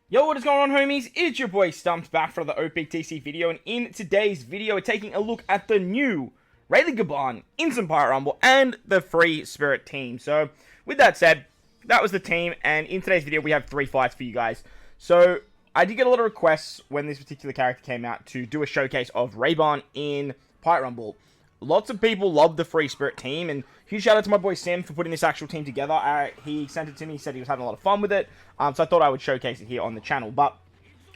Yo, what is going on, homies? It's your boy Stumps back for the OPTC video, and in today's video, we're taking a look at the new Rayleigh Gaban, Instant Pirate Rumble, and the Free Spirit team. So, with that said, that was the team, and in today's video, we have 3 fights for you guys. So, I did get a lot of requests when this particular character came out to do a showcase of Rayban in Pirate Rumble. Lots of people love the Free Spirit team, and huge shout out to my boy Sim for putting this actual team together. He sent it to me, he said he was having a lot of fun with it, so I thought I would showcase it here on the channel. But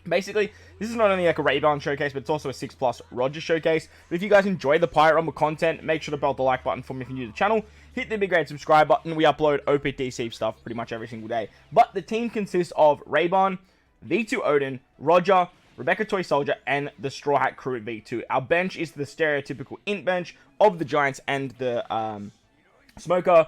basically, this is not only like a Rayban showcase, but it's also a 6+ Roger showcase. But if you guys enjoy the Pirate Rumble content, make sure to belt the like button for me if you're new to the channel. Hit the big red subscribe button. We upload OPTC stuff pretty much every single day. But the team consists of Rayban, V2 Odin, Roger, Rebecca Toy Soldier, and the Straw Hat Crew at V2. Our bench is the stereotypical int bench of the Giants and the Smoker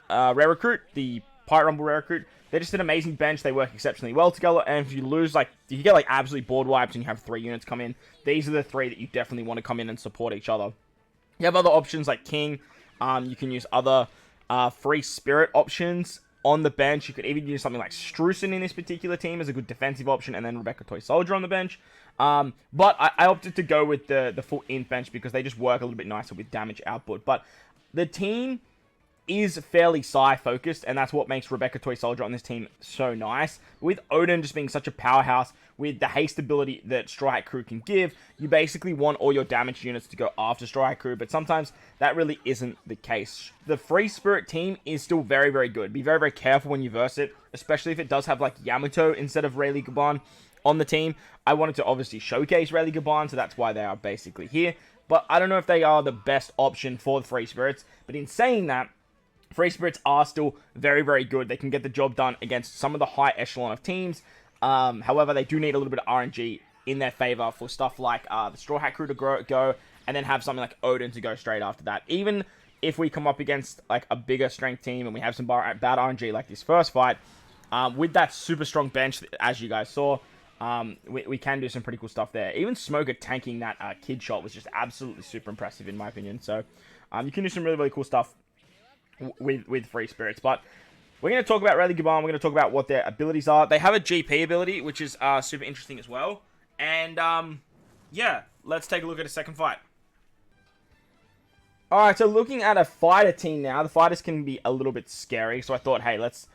Rare Recruit, the Pirate Rumble Rare Recruit. They're just an amazing bench. They work exceptionally well together, and if you lose, if you get absolutely board wipes and you have 3 units come in, these are the 3 that you definitely want to come in and support each other. You have other options like King. You can use other Free Spirit options on the bench. You could even use something like Strusen in this particular team as a good defensive option, and then Rebecca Toy Soldier on the bench. But I opted to go with the full int bench because they just work a little bit nicer with damage output. But the team is fairly Psy focused, and that's what makes Rebecca Toy Soldier on this team so nice. With Odin just being such a powerhouse, with the haste ability that Straw Hat Crew can give, you basically want all your damage units to go after Straw Hat Crew, but sometimes that really isn't the case. The Free Spirit team is still very, very good. Be very, very careful when you verse it, especially if it does have Yamato instead of Rayleigh Gaban on the team. I wanted to obviously showcase Rayleigh Gaban, so that's why they are basically here. But I don't know if they are the best option for the Free Spirits, but in saying that, Free Spirits are still very, very good. They can get the job done against some of the high echelon of teams. However, they do need a little bit of RNG in their favor for stuff like the Straw Hat Crew to go, and then have something like Odin to go straight after that. Even if we come up against a bigger strength team and we have some bad RNG like this first fight, with that super strong bench, as you guys saw, we can do some pretty cool stuff there. Even Smoker tanking that kid shot was just absolutely super impressive in my opinion. So you can do some really, really cool stuff with Free Spirits. But we're going to talk about Rayleigh Gaban. We're going to talk about what their abilities are. They have a GP ability, which is super interesting as well. And yeah, let's take a look at a second fight. Alright, so looking at a fighter team now, the fighters can be a little bit scary. So I thought, hey, let's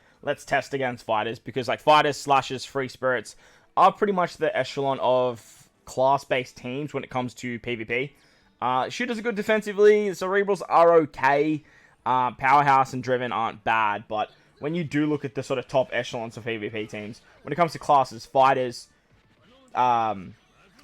test against fighters, because fighters, slashers, Free Spirits are pretty much the echelon of class-based teams when it comes to PvP. Shooters are good defensively. Cerebrals are okay. Powerhouse and Driven aren't bad, but when you do look at the sort of top echelons of PvP teams, when it comes to classes, fighters,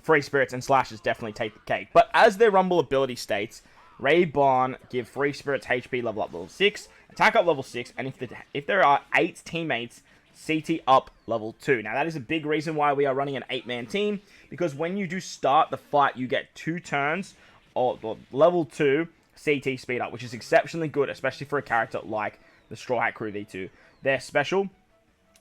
Free Spirits, and slashers definitely take the cake. But as their Rumble ability states, Rayban give Free Spirits HP level up level 6, attack up level 6, and if there are 8 teammates, CT up level 2. Now that is a big reason why we are running an 8-man team, because when you do start the fight, you get 2 turns, or level 2, CT speed up, which is exceptionally good, especially for a character like the Straw Hat Crew V2. Their special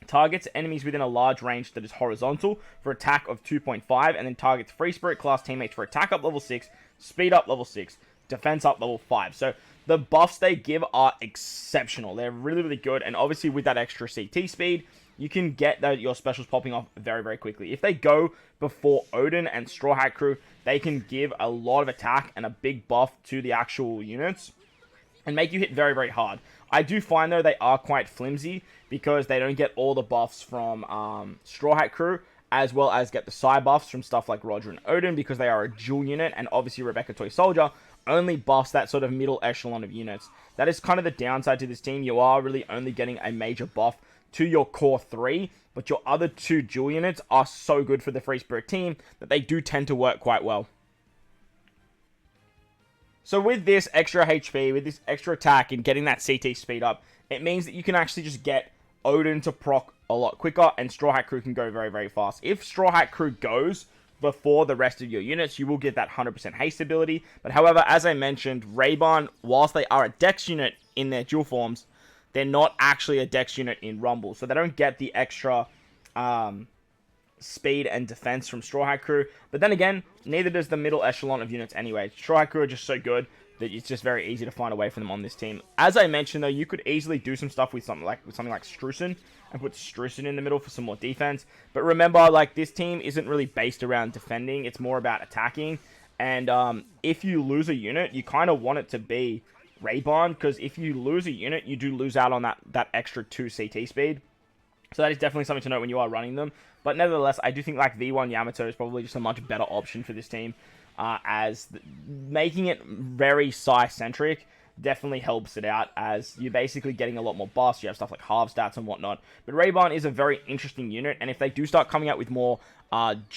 targets enemies within a large range that is horizontal for attack of 2.5, and then targets Free Spirit class teammates for attack up level 6, speed up level 6, defense up level 5. So the buffs they give are exceptional. They're really, really good, and obviously with that extra CT speed, you can get your specials popping off very, very quickly. If they go before Odin and Straw Hat Crew, they can give a lot of attack and a big buff to the actual units and make you hit very, very hard. I do find, though, they are quite flimsy because they don't get all the buffs from Straw Hat Crew, as well as get the side buffs from stuff like Roger and Odin, because they are a dual unit, and obviously Rebecca Toy Soldier only buffs that sort of middle echelon of units. That is kind of the downside to this team. You are really only getting a major buff to your core 3, but your other 2 dual units are so good for the Free Spirit team that they do tend to work quite well. So with this extra HP, with this extra attack, and getting that CT speed up, it means that you can actually just get Odin to proc a lot quicker, and Straw Hat Crew can go very, very fast. If Straw Hat Crew goes before the rest of your units, you will get that 100% haste ability. But however, as I mentioned, Rayban, whilst they are a dex unit in their dual forms, they're not actually a dex unit in Rumble, so they don't get the extra speed and defense from Straw Hat Crew. But then again, neither does the middle echelon of units anyway. Straw Hat Crew are just so good. that it's just very easy to find a way for them on this team. As I mentioned, though, you could easily do some stuff with something like Strusen and put Strusen in the middle for some more defense. But remember, like, this team isn't really based around defending. It's more about attacking. And if you lose a unit, you kind of want it to be Rayleigh, because if you lose a unit, you do lose out on that extra 2 CT speed. So that is definitely something to note when you are running them. But nevertheless, I do think like V1 Yamato is probably just a much better option for this team. Making it very Psy-centric definitely helps it out, as you're basically getting a lot more buffs. You have stuff like half stats and whatnot. But Rayleigh is a very interesting unit, and if they do start coming out with more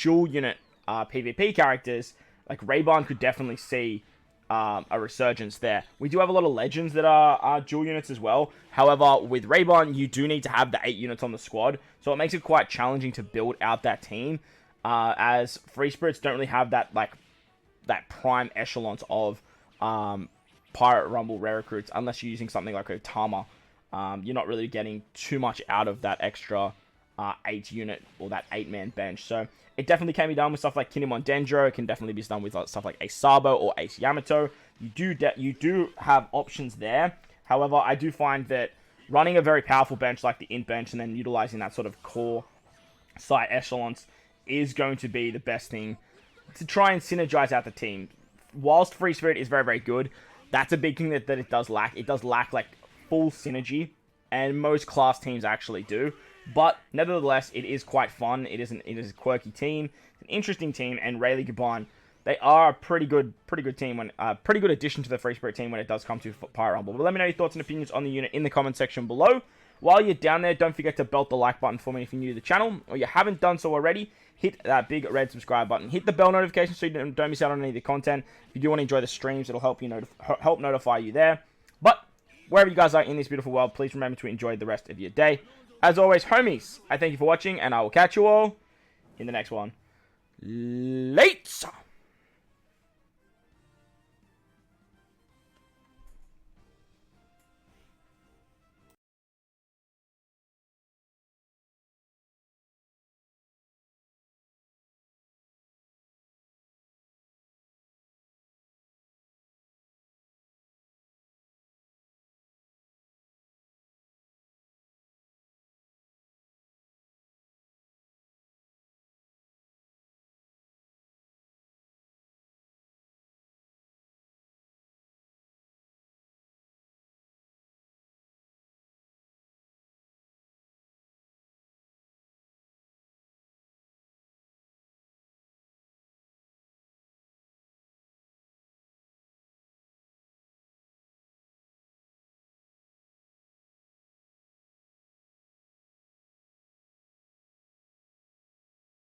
dual unit PvP characters, like Rayleigh could definitely see a resurgence there. We do have a lot of legends that are dual units as well. However, with Rayleigh, you do need to have the 8 units on the squad, so it makes it quite challenging to build out that team, as Free Spirits don't really have that prime echelons of Pirate Rumble rare recruits, unless you're using something like Otama. You're not really getting too much out of that extra 8 unit or that 8-man bench. So it definitely can be done with stuff like Kinemon Dendro. It can definitely be done with stuff like Ace Sabo or Ace Yamato. You do have options there. However, I do find that running a very powerful bench like the Int bench and then utilizing that sort of core side echelons is going to be the best thing to try and synergize out the team. Whilst Free Spirit is very, very good, that's a big thing that it does lack. It does lack like full synergy, and most class teams actually do. But nevertheless, it is quite fun. It is a quirky team, it's an interesting team, and Rayleigh Gaban, they are a pretty good team, pretty good addition to the Free Spirit team when it does come to Pirate Rumble. But let me know your thoughts and opinions on the unit in the comment section below. While you're down there, don't forget to belt the like button for me if you're new to the channel, or you haven't done so already. Hit that big red subscribe button. Hit the bell notification so you don't miss out on any of the content. If you do want to enjoy the streams, it'll help help notify you there. But wherever you guys are in this beautiful world, please remember to enjoy the rest of your day. As always, homies, I thank you for watching, and I will catch you all in the next one. Later!